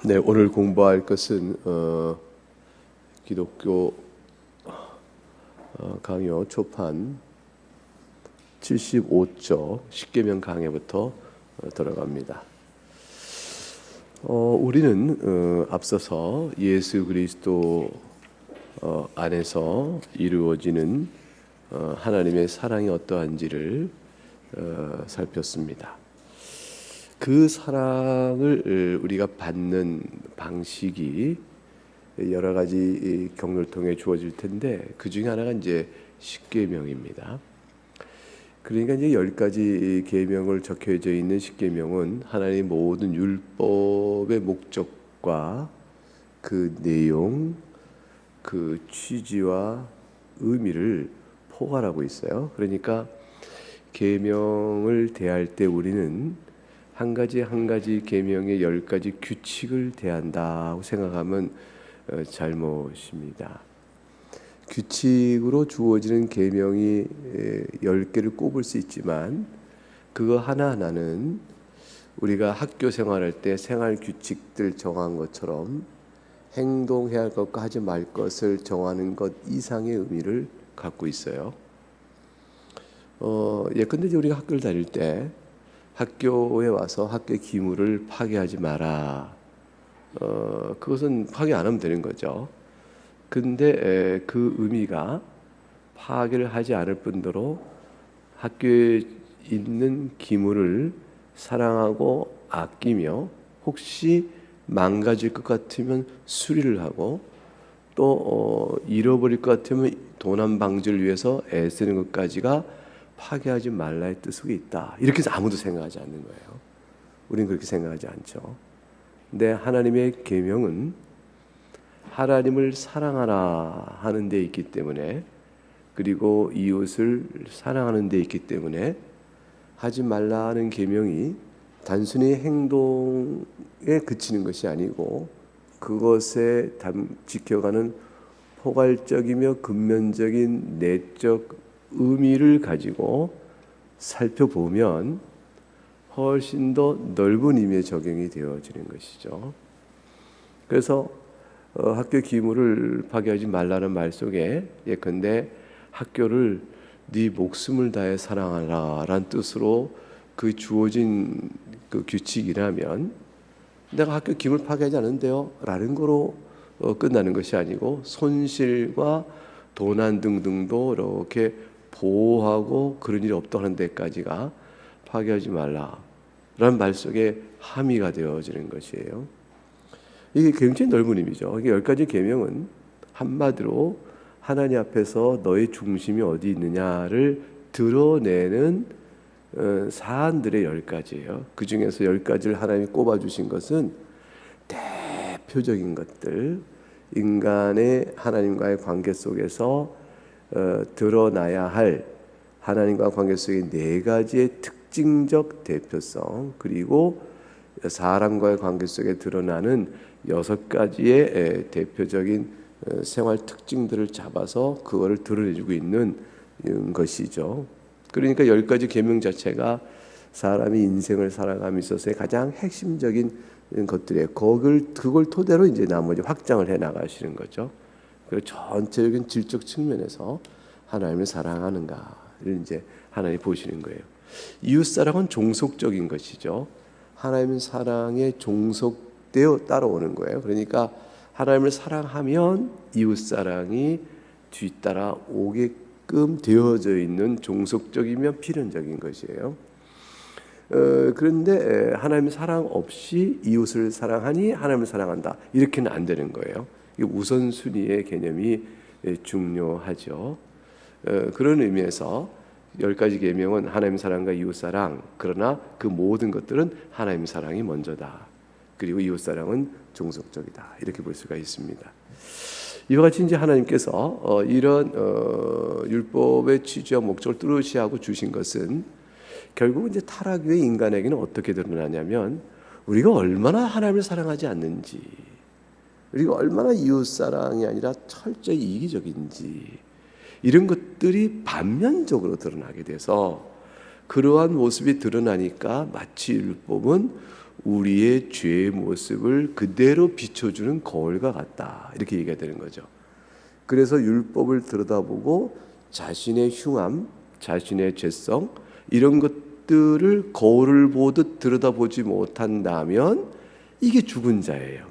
네, 오늘 공부할 것은 기독교 강요 초판 75쪽 십계명 강해부터 들어갑니다. 우리는 앞서서 예수 그리스도 안에서 이루어지는 하나님의 사랑이 어떠한지를 살폈습니다. 그 사랑을 우리가 받는 방식이 여러 가지 경로를 통해 주어질 텐데 그 중에 하나가 이제 십계명입니다. 그러니까 이제 10가지 계명을 적혀져 있는 십계명은 하나님의 모든 율법의 목적과 그 내용, 그 취지와 의미를 포괄하고 있어요. 그러니까 계명을 대할 때 우리는 한 가지 계명의 10가지 규칙을 대한다고 생각하면 잘못입니다. 규칙으로 주어지는 계명이 10개를 꼽을 수 있지만 그거 하나하나는 우리가 학교 생활할 때 생활 규칙들 정한 것처럼 행동해야 할 것과 하지 말 것을 정하는 것 이상의 의미를 갖고 있어요. 예컨대 우리가 학교를 다닐 때 학교에 와서 학교의 기물을 파괴하지 마라. 그것은 파괴 안 하면 되는 거죠. 근데 그 의미가 파괴를 하지 않을 뿐더러 학교에 있는 기물을 사랑하고 아끼며 혹시 망가질 것 같으면 수리를 하고 또 잃어버릴 것 같으면 도난 방지를 위해서 애쓰는 것까지가 파괴하지 말라의 뜻이 있다. 이렇게 해서 아무도 생각하지 않는 거예요. 우리는 그렇게 생각하지 않죠. 근데 하나님의 계명은 하나님을 사랑하라 하는 데 있기 때문에, 그리고 이웃을 사랑하는 데 있기 때문에 하지 말라 하는 계명이 단순히 행동에 그치는 것이 아니고 그것에 지켜가는 포괄적이며 근면적인 내적 의미를 가지고 살펴보면 훨씬 더 넓은 의미의 적용이 되어지는 것이죠. 그래서 학교 기물을 파괴하지 말라는 말 속에 예컨대 학교를 네 목숨을 다해 사랑하라 라는 뜻으로 그 주어진 그 규칙이라면 내가 학교 기물 파괴하지 않는데요 라는 거로 끝나는 것이 아니고 손실과 도난 등등도 이렇게 보호하고 그런 일이 없도록 하는 데까지가 파괴하지 말라라는 말 속에 함의가 되어지는 것이에요. 이게 굉장히 넓은 의미죠. 이게 10가지 계명은 한마디로 하나님 앞에서 너의 중심이 어디 있느냐를 드러내는 사안들의 10가지예요. 그 중에서 10가지를 하나님이 꼽아주신 것은 대표적인 것들, 인간의 하나님과의 관계 속에서 드러나야 할 하나님과 관계 속의 4가지의 특징적 대표성, 그리고 사람과의 관계 속에 드러나는 6가지의 대표적인 생활 특징들을 잡아서 그거를 드러내주고 있는 것이죠. 그러니까 10가지 계명 자체가 사람이 인생을 살아감에 있어서의 가장 핵심적인 것들이에요. 그걸 토대로 이제 나머지 확장을 해 나가시는 거죠. 그리고 전체적인 질적 측면에서 하나님을 사랑하는가를 이제 하나님 보시는 거예요. 이웃 사랑은 종속적인 것이죠. 하나님의 사랑에 종속되어 따라오는 거예요. 그러니까 하나님을 사랑하면 이웃 사랑이 뒤따라 오게끔 되어져 있는 종속적이며 필연적인 것이에요. 그런데 하나님의 사랑 없이 이웃을 사랑하니 하나님을 사랑한다 이렇게는 안 되는 거예요. 우선순위의 개념이 중요하죠. 그런 의미에서 10가지 계명은 하나님 사랑과 이웃 사랑, 그러나 그 모든 것들은 하나님 사랑이 먼저다. 그리고 이웃 사랑은 종속적이다. 이렇게 볼 수가 있습니다. 이와 같이 이제 하나님께서 이런 율법의 취지와 목적을 뚜렷이 하고 주신 것은 결국 이제 타락 후의 인간에게는 어떻게 드러나냐면 우리가 얼마나 하나님을 사랑하지 않는지, 우리가 얼마나 이웃 사랑이 아니라 철저히 이기적인지 이런 것들이 반면적으로 드러나게 돼서 그러한 모습이 드러나니까 마치 율법은 우리의 죄의 모습을 그대로 비춰주는 거울과 같다. 이렇게 얘기가 되는 거죠. 그래서 율법을 들여다보고 자신의 흉함, 자신의 죄성 이런 것들을 거울을 보듯 들여다보지 못한다면 이게 죽은 자예요.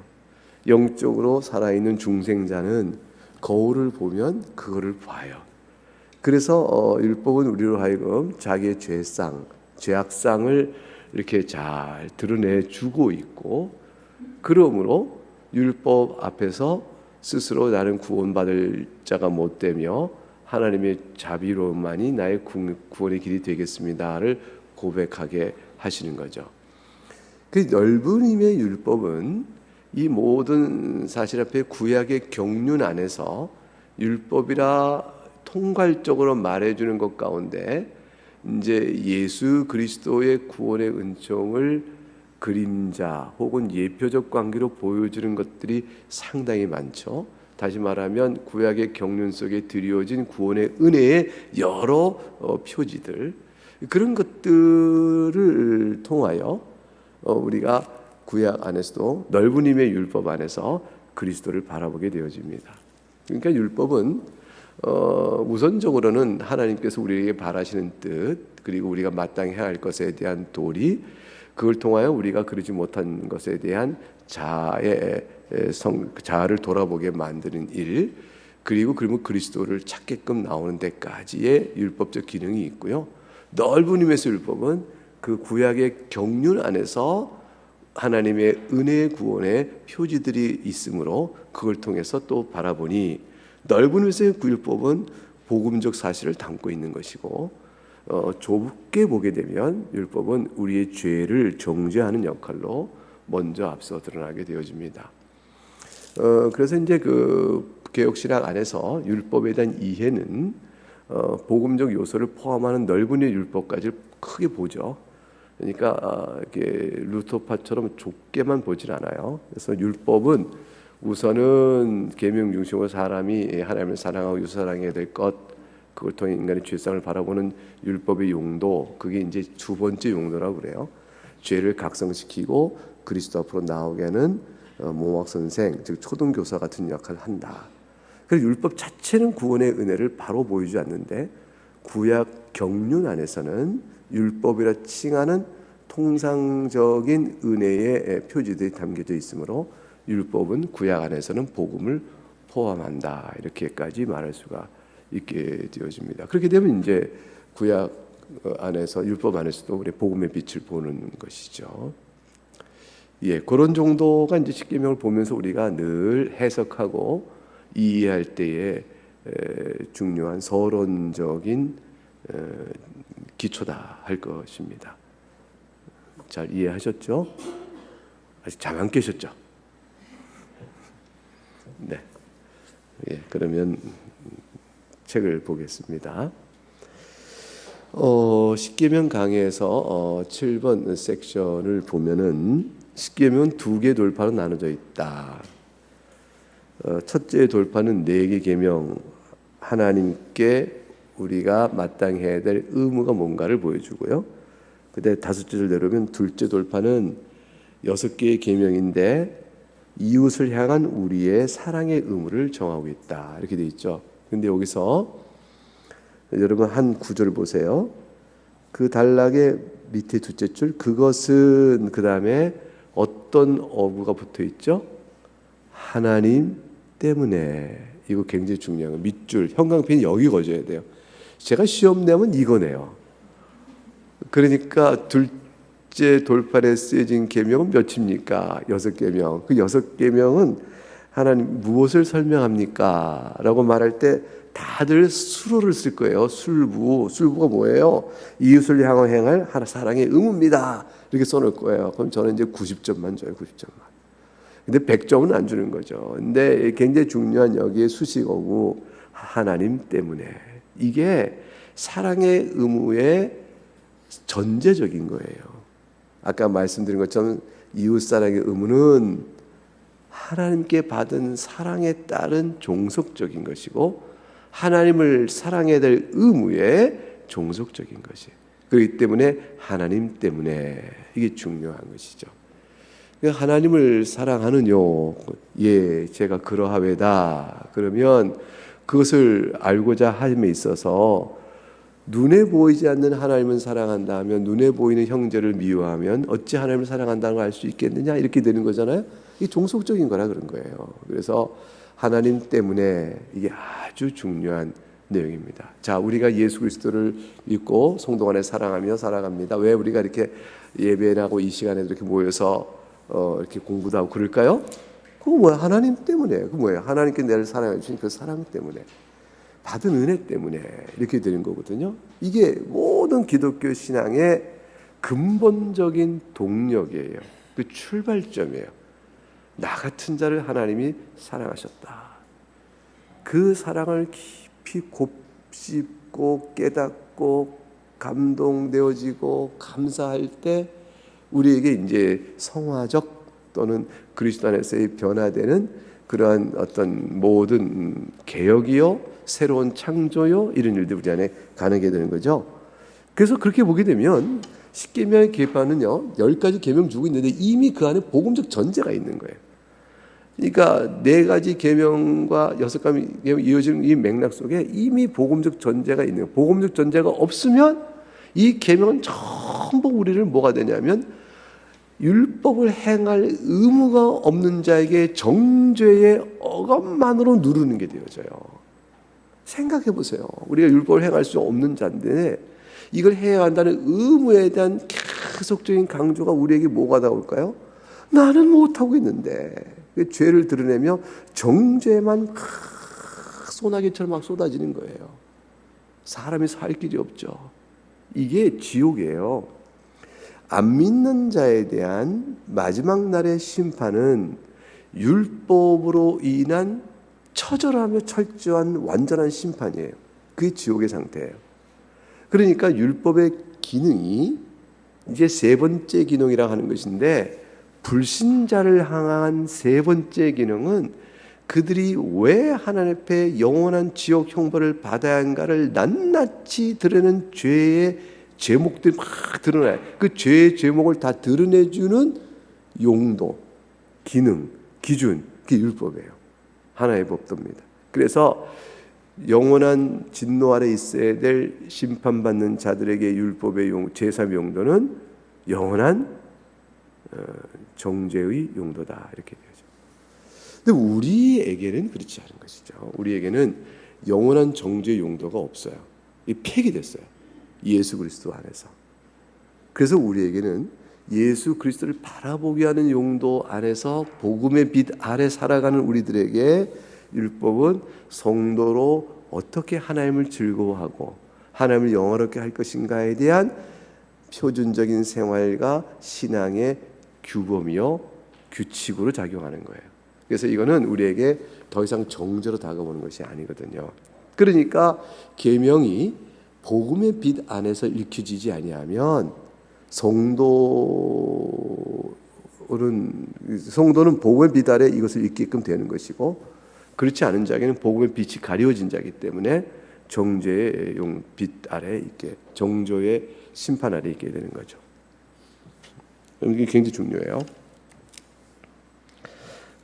영적으로 살아있는 중생자는 거울을 보면 그거를 봐요. 그래서 율법은 우리로 하여금 자기의 죄상, 죄악상을 이렇게 잘 드러내주고 있고, 그러므로 율법 앞에서 스스로 나는 구원받을 자가 못되며 하나님의 자비로움만이 나의 구원의 길이 되겠습니다를 고백하게 하시는 거죠. 그 넓은 힘의 율법은 이 모든 사실 앞에 구약의 경륜 안에서 율법이라 통괄적으로 말해주는 것 가운데 이제 예수 그리스도의 구원의 은총을 그림자 혹은 예표적 관계로 보여주는 것들이 상당히 많죠. 다시 말하면 구약의 경륜 속에 드리워진 구원의 은혜의 여러 표지들, 그런 것들을 통하여 우리가 구약 안에서도 넓은 힘의 율법 안에서 그리스도를 바라보게 되어집니다. 그러니까 율법은 우선적으로는 하나님께서 우리에게 바라시는 뜻, 그리고 우리가 마땅히 해야 할 것에 대한 도리, 그걸 통하여 우리가 그러지 못한 것에 대한 자아를 돌아보게 만드는 일, 그리고 그러면 그리스도를 찾게끔 나오는 데까지의 율법적 기능이 있고요. 넓은 힘에서 율법은 그 구약의 경륜 안에서 하나님의 은혜의 구원의 표지들이 있으므로 그걸 통해서 또 바라보니, 넓은 힘에서의 율법은 복음적 사실을 담고 있는 것이고, 좁게 보게 되면 율법은 우리의 죄를 정죄하는 역할로 먼저 앞서 드러나게 되어집니다. 그래서 이제 그 개혁신학 안에서 율법에 대한 이해는 복음적 요소를 포함하는 넓은 율법까지 크게 보죠. 그러니까 이렇게 루터파처럼 좁게만 보질 않아요. 그래서 율법은 우선은 계명 중심으로 사람이 하나님을 사랑하고 이웃을 사랑해야 될 것, 그걸 통해 인간의 죄성을 바라보는 율법의 용도, 그게 이제 두 번째 용도라고 그래요. 죄를 각성시키고 그리스도 앞으로 나오게 하는 모막 선생, 즉 초등교사 같은 역할을 한다. 그래서 율법 자체는 구원의 은혜를 바로 보이지 않는데, 구약 경륜 안에서는 율법이라 칭하는 통상적인 은혜의 표지들이 담겨져 있으므로 율법은 구약 안에서는 복음을 포함한다, 이렇게까지 말할 수가 있게 되어집니다. 그렇게 되면 이제 구약 안에서, 율법 안에서도 우리 복음의 빛을 보는 것이죠. 예, 그런 정도가 이제 십계명을 보면서 우리가 늘 해석하고 이해할 때에 중요한 서론적인 기초다 할 것입니다. 잘 이해하셨죠? 아직 잠 안 깨셨죠? 네. 예, 그러면 책을 보겠습니다. 십계명 강해에서 7번 섹션을 보면은 십계명은 두 개 돌파로 나눠져 있다. 첫째 돌파는 4개 계명, 하나님께 우리가 마땅히 해야 될 의무가 뭔가를 보여주고요. 그때 5절을 내려오면 둘째 돌파는 6개의 계명인데 이웃을 향한 우리의 사랑의 의무를 정하고 있다, 이렇게 돼 있죠. 근데 여기서 여러분 한 구절 보세요. 그 단락의 밑에 둘째 줄, 그것은, 그 다음에 어떤 어구가 붙어 있죠? 하나님 때문에. 이거 굉장히 중요한 거. 밑줄 형광펜이 여기 거져야 돼요. 제가 시험 내면 이거네요. 그러니까 둘째 돌판에 쓰여진 계명은 몇입니까? 6계명. 그 6계명은 하나님 무엇을 설명합니까? 라고 말할 때 다들 수로를 쓸 거예요. 술부가 뭐예요? 이웃을 향하여 행할 사랑의 의무입니다, 이렇게 써놓을 거예요. 그럼 저는 이제 90점만 줘요. 90점만. 근데 100점은 안 주는 거죠. 근데 굉장히 중요한 여기에 수식어고 하나님 때문에, 이게 사랑의 의무의 전제적인 거예요. 아까 말씀드린 것처럼 이웃사랑의 의무는 하나님께 받은 사랑에 따른 종속적인 것이고, 하나님을 사랑해야 될 의무의 종속적인 것이에요. 그렇기 때문에 하나님 때문에, 이게 중요한 것이죠. 하나님을 사랑하느뇨? 예, 제가 그러하외다. 그러면 그것을 알고자 함에 있어서 눈에 보이지 않는 하나님은 사랑한다 하면 눈에 보이는 형제를 미워하면 어찌 하나님을 사랑한다는 걸 알 수 있겠느냐? 이렇게 되는 거잖아요. 이게 종속적인 거라 그런 거예요. 그래서 하나님 때문에 이게 아주 중요한 내용입니다. 자, 우리가 예수 그리스도를 믿고 성도 안에 사랑하며 살아갑니다. 왜 우리가 이렇게 예배하고 이 시간에 이렇게 모여서 이렇게 공부도 하고 그럴까요? 그거 뭐야? 하나님 때문에. 그 뭐예요? 하나님께 나를 사랑해 주신 그 사랑 때문에, 받은 은혜 때문에 이렇게 되는 거거든요. 이게 모든 기독교 신앙의 근본적인 동력이에요. 그 출발점이에요. 나 같은 자를 하나님이 사랑하셨다. 그 사랑을 깊이 곱씹고 깨닫고 감동되어지고 감사할 때 우리에게 이제 성화적 또는 그리스도 안에서의 변화되는 그러한 어떤 모든 개혁이요, 새로운 창조요, 이런 일들이 우리 안에 가능하게 되는 거죠. 그래서 그렇게 보게 되면 십계명의 계파는요 10가지 계명 주고 있는데 이미 그 안에 복음적 전제가 있는 거예요. 그러니까 4가지 계명과 6가지 계명 이어지는 이 맥락 속에 이미 복음적 전제가 있는 거예요. 복음적 전제가 없으면 이 계명은 전부 우리를 뭐가 되냐면 율법을 행할 의무가 없는 자에게 정죄의 억압만으로 누르는 게 되어져요. 생각해 보세요. 우리가 율법을 행할 수 없는 자인데 이걸 해야 한다는 의무에 대한 계속적인 강조가 우리에게 뭐가 나올까요? 나는 못하고 있는데 죄를 드러내며 정죄만 소나기처럼 막 쏟아지는 거예요. 사람이 살 길이 없죠. 이게 지옥이에요. 안 믿는 자에 대한 마지막 날의 심판은 율법으로 인한 처절하며 철저한 완전한 심판이에요. 그게 지옥의 상태예요. 그러니까 율법의 기능이 이제 3번째 기능이라고 하는 것인데, 불신자를 향한 3번째 기능은 그들이 왜 하나님 앞에 영원한 지옥 형벌을 받아야 한가를 낱낱이 드러내는 죄의 제목들이 막 드러나요. 그 죄의 제목을 다 드러내주는 용도, 기능, 기준, 그게 율법이에요. 하나의 법도입니다. 그래서 영원한 진노 아래 있어야 될 심판받는 자들에게 율법의 제3의 용도는 영원한 정죄의 용도다, 이렇게 되죠. 근데 우리에게는 그렇지 않은 것이죠. 우리에게는 영원한 정죄의 용도가 없어요. 이 폐기됐어요. 예수 그리스도 안에서. 그래서 우리에게는 예수 그리스도를 바라보게 하는 용도 안에서 복음의 빛 아래 살아가는 우리들에게 율법은 성도로 어떻게 하나님을 즐거워하고 하나님을 영화롭게 할 것인가에 대한 표준적인 생활과 신앙의 규범이요 규칙으로 작용하는 거예요. 그래서 이거는 우리에게 더 이상 정죄로 다가오는 것이 아니거든요. 그러니까 계명이 복음의 빛 안에서 읽혀지지 아니하면 성도는 복음의 빛 아래 이것을 읽게끔 되는 것이고, 그렇지 않은 자에게는 복음의 빛이 가려진 자이기 때문에 정죄의 빛 아래 있게, 정죄의 심판 아래 있게 되는 거죠. 이게 굉장히 중요해요.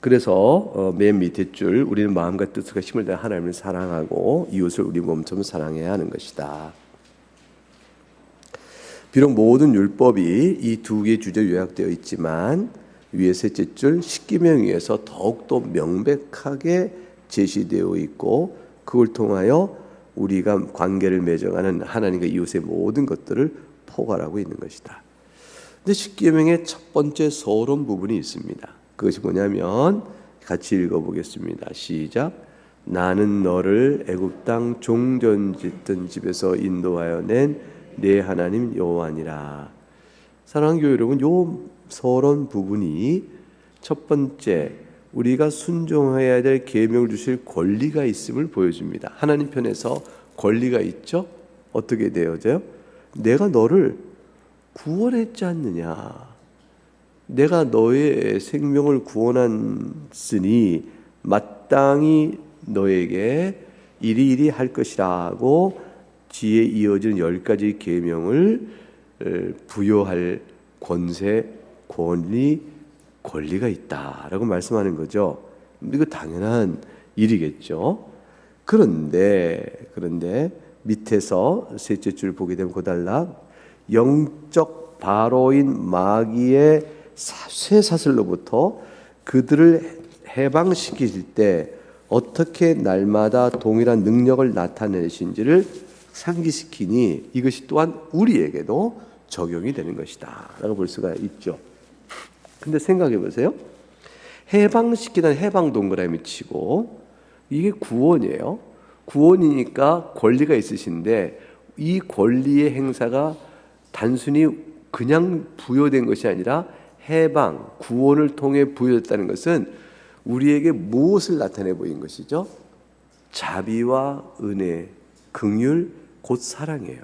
그래서 맨 밑에 줄, 우리는 마음과 뜻과 힘을 다해 하나님을 사랑하고 이웃을 우리 몸처럼 사랑해야 하는 것이다. 비록 모든 율법이 이 2개의 주제로 요약되어 있지만 위에 셋째 줄 십계명 위에서 더욱더 명백하게 제시되어 있고, 그걸 통하여 우리가 관계를 맺어가는 하나님과 이웃의 모든 것들을 포괄하고 있는 것이다. 근데 십계명의 첫 번째 서론 부분이 있습니다. 그것이 뭐냐면 같이 읽어보겠습니다. 시작. 나는 너를 애굽 땅 종전 짓던 집에서 인도하여 낸 내 하나님 여호와니라. 사랑하는 교회 여러분, 요 서론 부분이 첫 번째 우리가 순종해야 될 계명을 주실 권리가 있음을 보여줍니다. 하나님 편에서 권리가 있죠. 어떻게 되어져요? 내가 너를 구원했지 않느냐. 내가 너의 생명을 구원했으니 마땅히 너에게 이리이리 할 것이라고 뒤에 이어지는 10가지 계명을 부여할 권세, 권리, 권리가 있다라고 말씀하는 거죠. 이거 당연한 일이겠죠. 그런데 밑에서 셋째 줄 보게 되면 고달락 영적 바로인 마귀의 쇠사슬로부터 그들을 해방시키실 때 어떻게 날마다 동일한 능력을 나타내신지를 상기시키니 이것이 또한 우리에게도 적용이 되는 것이다 라고 볼 수가 있죠. 근데 생각해 보세요. 해방시키는 해방 동그라미 치고 이게 구원이에요. 구원이니까 권리가 있으신데 이 권리의 행사가 단순히 그냥 부여된 것이 아니라 해방, 구원을 통해 부여됐다는 것은 우리에게 무엇을 나타내 보인 것이죠? 자비와 은혜, 긍휼, 곧 사랑이에요.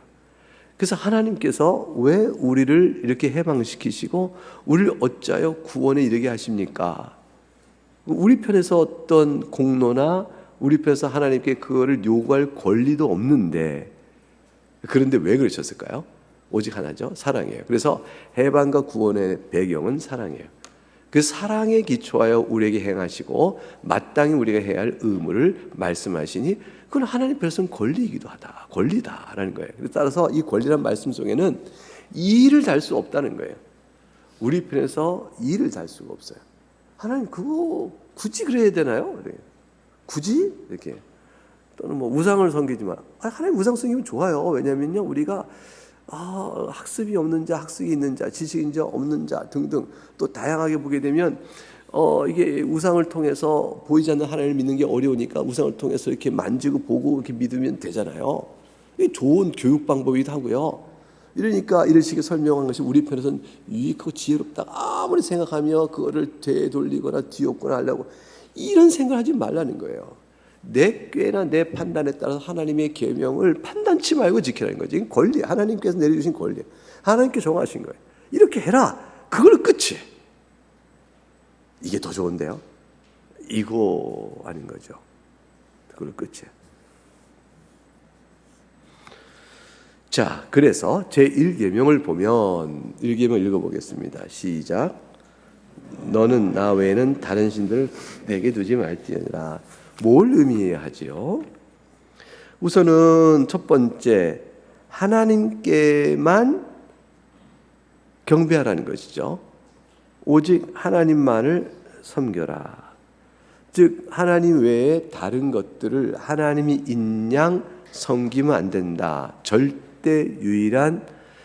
그래서 하나님께서 왜 우리를 이렇게 해방시키시고 우리를 어찌하여 구원에 이르게 하십니까? 우리 편에서 어떤 공로나 우리 편에서 하나님께 그거를 요구할 권리도 없는데 그런데 왜 그러셨을까요? 오직 하나죠. 사랑이에요. 그래서 해방과 구원의 배경은 사랑이에요. 그 사랑에 기초하여 우리에게 행하시고 마땅히 우리가 해야 할 의무를 말씀하시니 그건 하나님 편에서는 권리이기도 하다. 권리다라는 거예요. 따라서 이 권리란 말씀 속에는 이의를 달 수 없다는 거예요. 우리 편에서 이의를 달 수가 없어요. 하나님 그거 굳이 그래야 되나요? 굳이? 이렇게. 또는 뭐 우상을 섬기지 마. 하나님 우상 섬기면 좋아요. 왜냐면요. 우리가 학습이 없는 자, 학습이 있는 자, 지식인 자, 없는 자 등등 또 다양하게 보게 되면 이게 우상을 통해서 보이지 않는 하나님을 믿는 게 어려우니까 우상을 통해서 이렇게 만지고 보고 이렇게 믿으면 되잖아요. 이게 좋은 교육 방법이기도 하고요. 이러니까 이런 식의 설명한 것이 우리 편에서는 유익하고 지혜롭다 아무리 생각하며 그거를 되돌리거나 뒤엎거나 하려고 이런 생각을 하지 말라는 거예요. 내 꾀나 내 판단에 따라서 하나님의 계명을 판단치 말고 지키라는 거지. 권리, 하나님께서 내려주신 권리, 하나님께 정하신 거예요. 이렇게 해라. 그걸 끝이. 이게 더 좋은데요. 이거 아닌 거죠. 그걸 끝이. 자, 그래서 제1계명을 보면 1계명 읽어보겠습니다. 시작. 너는 나 외에는 다른 신들을 내게 두지 말지어다. 뭘 의미해야 하지요? 우선은 첫 번째 하나님께만 경배하라는 것이죠. 오직 하나님만을 섬겨라. 즉 하나님 외에 다른 것들을 하나님이 인양 섬기면 안 된다. 절대 유일한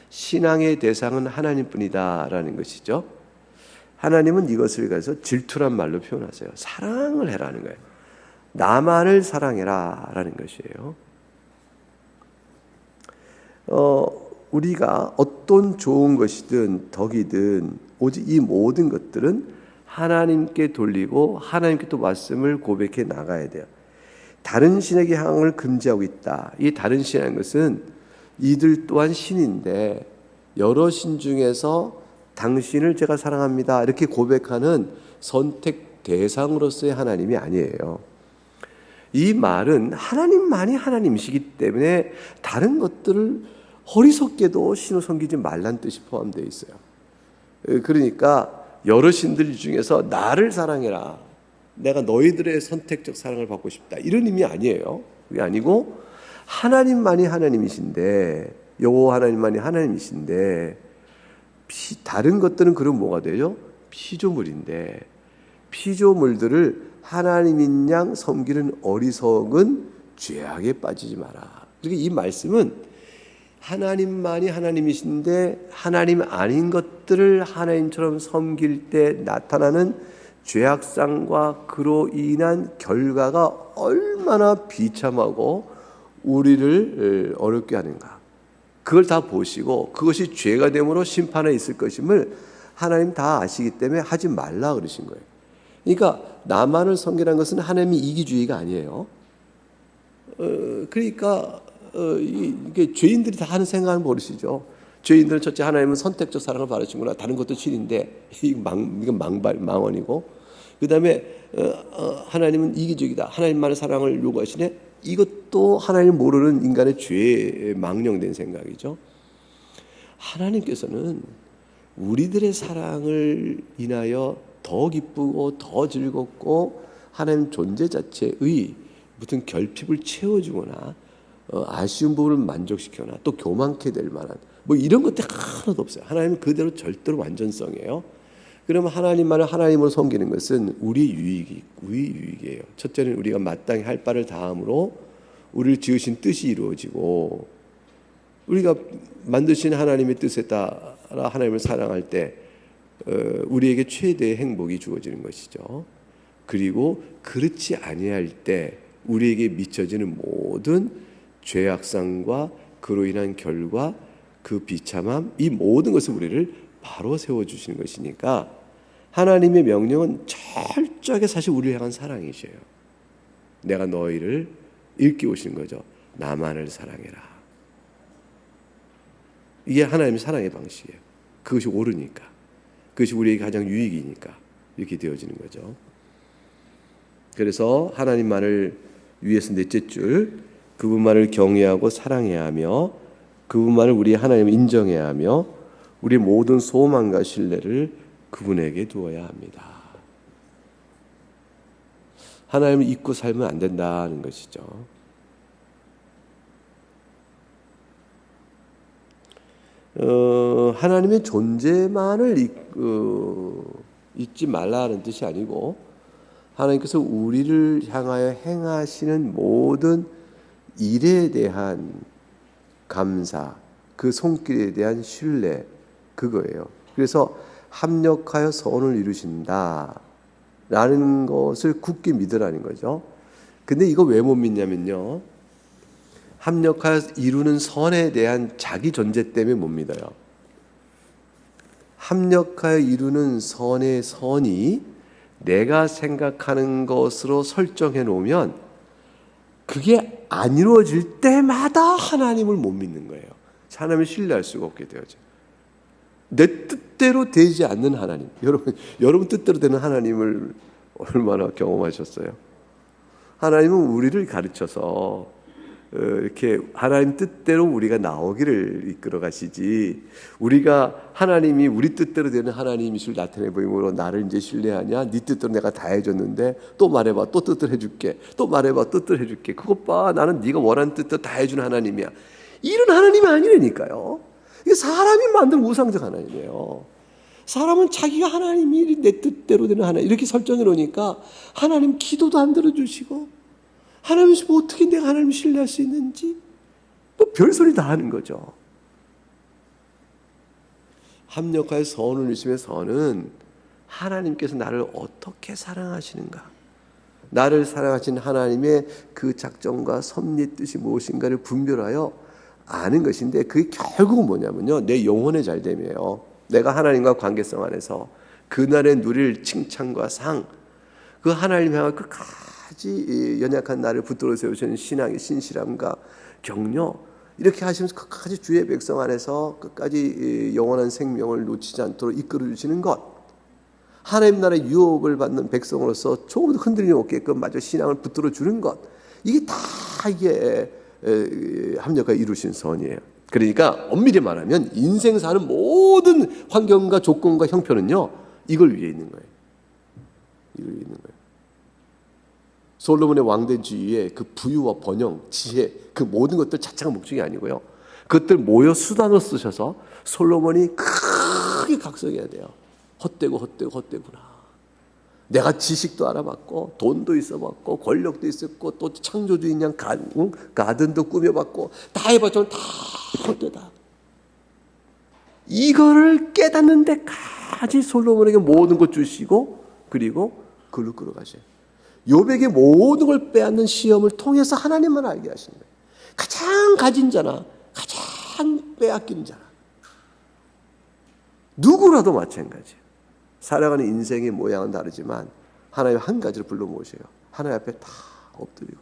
신앙의 대상은 하나님뿐이다라는 것이죠. 하나님은 이것을 가서 질투란 말로 표현하세요. 사랑을 해라는 거예요. 나만을 사랑해라 라는 것이에요. 우리가 어떤 좋은 것이든 덕이든 오직 이 모든 것들은 하나님께 돌리고 하나님께 또 말씀을 고백해 나가야 돼요. 다른 신에게 향을 금지하고 있다. 이 다른 신이라는 것은 이들 또한 신인데 여러 신 중에서 당신을 제가 사랑합니다 이렇게 고백하는 선택 대상으로서의 하나님이 아니에요. 이 말은 하나님만이 하나님이시기 때문에 다른 것들을 어리석게도 신을 섬기지 말라는 뜻이 포함되어 있어요. 그러니까 여러 신들 중에서 나를 사랑해라. 내가 너희들의 선택적 사랑을 받고 싶다. 이런 의미 아니에요. 그게 아니고 하나님만이 하나님이신데 여호와 하나님만이 하나님이신데 다른 것들은 그럼 뭐가 되죠? 피조물인데 피조물들을 하나님인 양 섬기는 어리석은 죄악에 빠지지 마라. 그러니까 이 말씀은 하나님만이 하나님이신데 하나님 아닌 것들을 하나님처럼 섬길 때 나타나는 죄악상과 그로 인한 결과가 얼마나 비참하고 우리를 어렵게 하는가. 그걸 다 보시고 그것이 죄가 됨으로 심판에 있을 것임을 하나님 다 아시기 때문에 하지 말라 그러신 거예요. 그러니까 나만을 섬기라는 것은 하나님의 이기주의가 아니에요. 그러니까 이게 죄인들이 다 하는 생각은 모르시죠. 죄인들은 첫째 하나님은 선택적 사랑을 바라시구나. 다른 것도 신인데 이건 망언이고 그 다음에 하나님은 이기적이다. 하나님만의 사랑을 요구하시네. 이것도 하나님 모르는 인간의 죄에 망령된 생각이죠. 하나님께서는 우리들의 사랑을 인하여 더 기쁘고 더 즐겁고 하나님 존재 자체의 무슨 결핍을 채워주거나 아쉬운 부분을 만족시키거나 또 교만케 될 만한 뭐 이런 것들이 하나도 없어요. 하나님은 그대로 절대로 완전성이에요. 그러면 하나님만을 하나님으로 섬기는 것은 우리 유익이에요. 첫째는 우리가 마땅히 할 바를 다함으로 우리를 지으신 뜻이 이루어지고, 우리가 만드신 하나님의 뜻에 따라 하나님을 사랑할 때 우리에게 최대의 행복이 주어지는 것이죠. 그리고 그렇지 아니할 때 우리에게 미쳐지는 모든 죄악상과 그로 인한 결과, 그 비참함, 이 모든 것을 우리를 바로 세워주시는 것이니까 하나님의 명령은 철저하게 사실 우리를 향한 사랑이셔요. 내가 너희를 일깨우시는 거죠. 나만을 사랑해라. 이게 하나님의 사랑의 방식이에요. 그것이 옳으니까, 그것이 우리에게 가장 유익이니까 이렇게 되어지는 거죠. 그래서 하나님만을 위해서 넷째 줄, 그분만을 경외하고 사랑해야 하며 그분만을 우리 하나님을 인정해야 하며 우리 모든 소망과 신뢰를 그분에게 두어야 합니다. 하나님을 잊고 살면 안 된다는 것이죠. 하나님의 존재만을 잊지 말라는 뜻이 아니고, 하나님께서 우리를 향하여 행하시는 모든 일에 대한 감사, 그 손길에 대한 신뢰, 그거예요. 그래서 합력하여 선을 이루신다 라는 것을 굳게 믿으라는 거죠. 근데 이거 왜 못 믿냐면요, 합력하여 이루는 선에 대한 자기 존재 때문에 못 믿어요. 합력하여 이루는 선의 선이 내가 생각하는 것으로 설정해 놓으면 그게 안 이루어질 때마다 하나님을 못 믿는 거예요. 하나님을 신뢰할 수가 없게 되어져. 내 뜻대로 되지 않는 하나님. 여러분 뜻대로 되는 하나님을 얼마나 경험하셨어요? 하나님은 우리를 가르쳐서 이렇게 하나님 뜻대로 우리가 나오기를 이끌어 가시지, 우리가 하나님이 우리 뜻대로 되는 하나님이실 나타내 보임으로 나를 이제 신뢰하냐, 네 뜻대로 내가 다 해줬는데 또 말해봐, 또 뜻대로 해줄게, 또 말해봐, 뜻대로 해줄게, 그것 봐, 나는 네가 원하는 뜻대로 다 해주는 하나님이야. 이런 하나님이 아니라니까요. 이게 사람이 만든 우상적 하나님이에요. 사람은 자기가 하나님이 내 뜻대로 되는 하나님 이렇게 설정해 놓으니까 하나님 기도도 안 들어주시고, 하나님이 뭐 어떻게 내가 하나님을 신뢰할 수 있는지 뭐 별소리 다 하는 거죠. 합력하여 선을 이루시며, 선은 하나님께서 나를 어떻게 사랑하시는가, 나를 사랑하신 하나님의 그 작정과 섭리 뜻이 무엇인가를 분별하여 아는 것인데, 그게 결국은 뭐냐면요, 내 영혼의 잘됨이에요. 내가 하나님과 관계성 안에서 그날의 누릴 칭찬과 상, 그 하나님 향한 끝까지 연약한 나를 붙들어 세우시는 신앙의 신실함과 격려, 이렇게 하시면서 끝까지 주의 백성 안에서 끝까지 영원한 생명을 놓치지 않도록 이끌어 주시는 것, 하나님 나라의 유업을 받는 백성으로서 조금도 흔들림이 없게끔 마저 신앙을 붙들어 주는 것, 이게 다 이게 합력하여 이루신 선이에요. 그러니까 엄밀히 말하면 인생 사는 모든 환경과 조건과 형편은요, 이걸 위해 있는 거예요. 이걸 위해 있는 거예요. 솔로몬의 왕대주의의 그 부유와 번영, 지혜, 그 모든 것들 자체가 목적이 아니고요, 그것들 모여 수단으로 쓰셔서 솔로몬이 크게 각성해야 돼요. 헛되구나. 내가 지식도 알아봤고 돈도 있어봤고 권력도 있었고 또 창조주인 양 가든도 꾸며봤고 다 해봤지만 다 헛되다. 이거를 깨닫는 데까지 솔로몬에게 모든 것 주시고, 그리고 그걸로 끌어가셔요. 욥에게 모든 걸 빼앗는 시험을 통해서 하나님만 알게 하시는 거예요. 가장 가진 자나 가장 빼앗기는 자나 누구라도 마찬가지예요. 살아가는 인생의 모양은 다르지만 하나님 한 가지를 불러 모으셔요. 하나님 앞에 다 엎드리고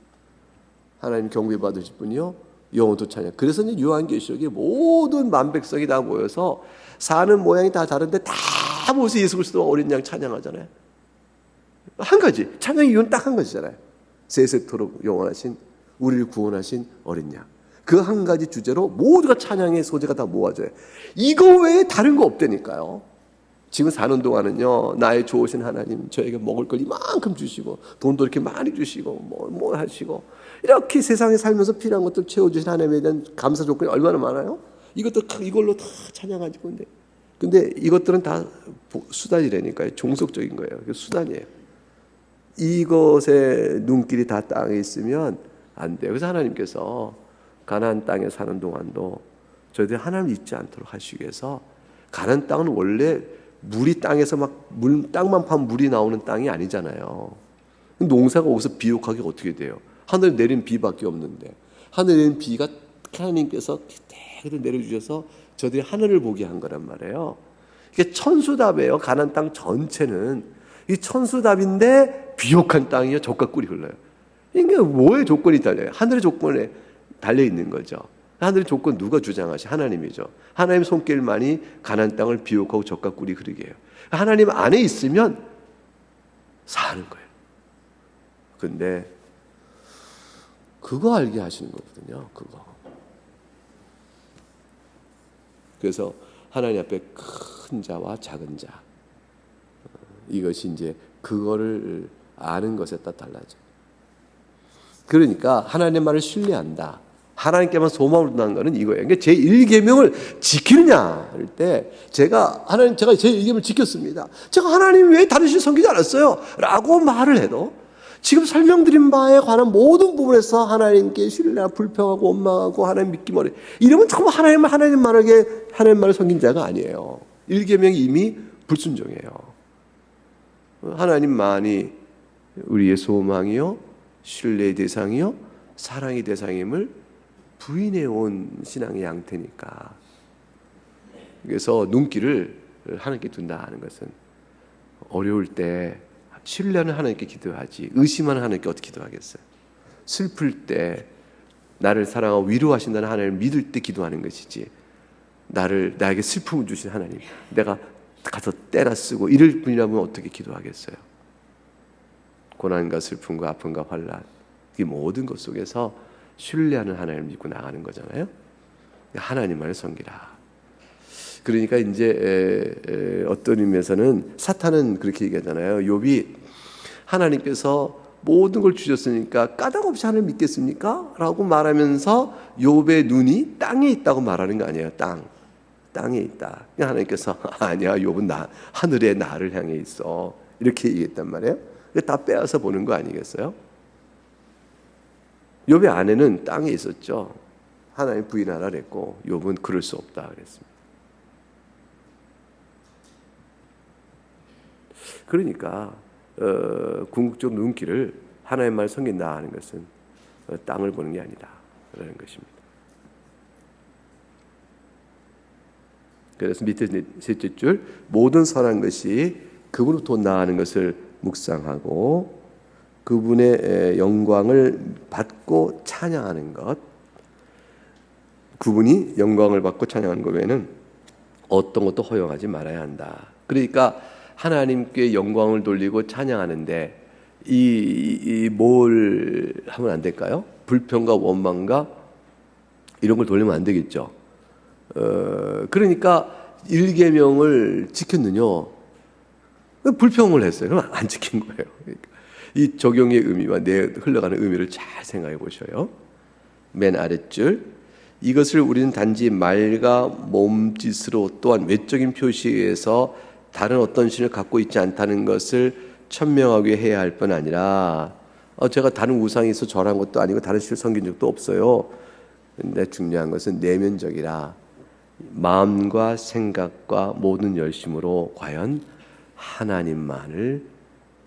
하나님 경배 받으실 분이요 영원토 찬양. 그래서 이제 요한계시록에 모든 만백성이 다 모여서 사는 모양이 다 다른데 다 모여서 예수 그리스도 어린 양 찬양하잖아요. 한 가지 찬양의 이유는 딱 한 가지잖아요. 세세토록 영원하신 우리를 구원하신 어린 양. 그 한 가지 주제로 모두가 찬양의 소재가 다 모아져요. 이거 외에 다른 거 없다니까요. 지금 사는 동안은요, 나의 좋으신 하나님 저에게 먹을 걸 이만큼 주시고 돈도 이렇게 많이 주시고 뭐 하시고 이렇게 세상에 살면서 필요한 것들 채워주신 하나님에 대한 감사 조건이 얼마나 많아요? 이걸로 다 찬양하지고. 근데 이것들은 다 수단이라니까요. 종속적인 거예요. 수단이에요. 이것에 눈길이 다 땅에 있으면 안 돼요. 그래서 하나님께서 가나안 땅에 사는 동안도 저희들이 하나님을 잊지 않도록 하시기 위해서, 가나안 땅은 원래 물이 땅에서 땅만 파면 물이 나오는 땅이 아니잖아요. 농사가 거기서 비옥하게 어떻게 돼요? 하늘에 내린 비밖에 없는데, 하늘에 내린 비가 하나님께서 그대로 내려주셔서 저들이 하늘을 보게 한 거란 말이에요. 이게 천수답이에요. 가나안 땅 전체는 이 천수답인데 비옥한 땅이요, 젖과 꿀이 흘러요. 이게 뭐의 조건이 달려요? 하늘의 조건에 달려 있는 거죠. 하늘의 조건 누가 주장하시? 하나님이죠. 하나님 손길만이 가나안 땅을 비옥하고 젖과 꿀이 흐르게 해요. 하나님 안에 있으면 사는 거예요. 근데 그거 알게 하시는 거거든요. 그거. 그래서 하나님 앞에 큰 자와 작은 자, 이것이 이제 그거를 아는 것에 따라 달라져. 그러니까 하나님 말을 신뢰한다, 하나님께만 소망을 둔다는 것은 이거예요. 그러니까 제 1계명을 지키느냐 할 때, 제가 제 1계명을 지켰습니다, 제가 하나님 왜 다른 신 섬기지 않았어요? 라고 말을 해도 지금 설명드린 바에 관한 모든 부분에서 하나님께 신뢰하고 불평하고 원망하고 하나님 믿기 어려, 이러면 정말 하나님 말을 섬긴 자가 아니에요. 1계명이 이미 불순종이에요. 하나님만이 우리의 소망이요, 신뢰의 대상이요, 사랑의 대상임을 부인해온 신앙의 양태니까. 그래서 눈길을 하나님께 둔다 하는 것은, 어려울 때 신뢰하는 하나님께 기도하지 의심하는 하나님께 어떻게 기도하겠어요? 슬플 때 나를 사랑하고 위로하신다는 하나님을 믿을 때 기도하는 것이지, 나에게 슬픔을 주신 하나님 내가 가서 때라 쓰고 이럴 분이라면 어떻게 기도하겠어요? 고난과 슬픔과 아픔과 환난, 이 모든 것 속에서 신뢰하는 하나님을 믿고 나가는 거잖아요. 하나님만을 섬기라. 그러니까 이제 어떤 의미에서는 사탄은 그렇게 얘기하잖아요. 욥이 하나님께서 모든 걸 주셨으니까 까닭 없이 하나님 믿겠습니까? 라고 말하면서 욥의 눈이 땅에 있다고 말하는 거 아니에요. 땅에 있다. 하나님께서 아니야, 욥은 하늘에 나를 향해 있어, 이렇게 얘기했단 말이에요. 다 빼앗아 보는 거 아니겠어요? 욥의 아내는 땅에 있었죠. 하나님 부인하라 그랬고 욥은 그럴 수 없다 그랬습니다. 그러니까 궁극적 눈길을 하나님 말 섬긴다 하는 것은 땅을 보는 게 아니다라는 것입니다. 그래서 밑에 셋째 줄, 모든 선한 것이 그분으로부터 나아가는 것을 묵상하고 그분의 영광을 받고 찬양하는 것. 그분이 영광을 받고 찬양하는 것 외에는 어떤 것도 허용하지 말아야 한다. 그러니까 하나님께 영광을 돌리고 찬양하는데 뭘 하면 안 될까요? 불평과 원망과 이런 걸 돌리면 안 되겠죠. 그러니까 1계명을 지켰느냐? 불평을 했어요. 그럼 안 지킨 거예요. 그러니까 이 적용의 의미와 내 흘러가는 의미를 잘 생각해 보셔요. 맨 아랫줄, 이것을 우리는 단지 말과 몸짓으로 또한 외적인 표시에서 다른 어떤 신을 갖고 있지 않다는 것을 천명하게 해야 할 뿐 아니라, 제가 다른 우상이 있어 절한 것도 아니고 다른 신을 섬긴 적도 없어요. 근데 중요한 것은 내면적이라 마음과 생각과 모든 열심으로 과연 하나님만을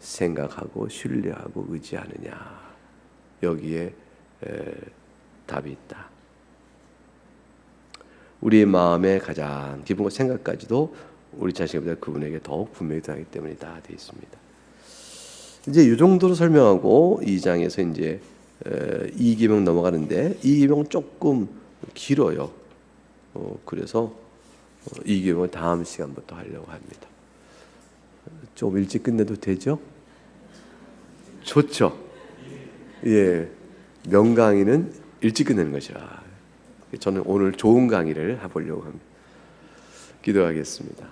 생각하고 신뢰하고 의지하느냐, 여기에 답이 있다. 우리의 마음의 가장 기본과 생각까지도 우리 자신보다 그분에게 더욱 분명히 하기 때문에 다 되어 있습니다. 이제 이 정도로 설명하고 2장에서 이제 2계명 넘어가는데, 2계명은 조금 길어요. 그래서 2계명은 다음 시간부터 하려고 합니다. 좀 일찍 끝내도 되죠? 좋죠? 예, 명강의는 일찍 끝내는 것이라 저는 오늘 좋은 강의를 해보려고 합니다. 기도하겠습니다.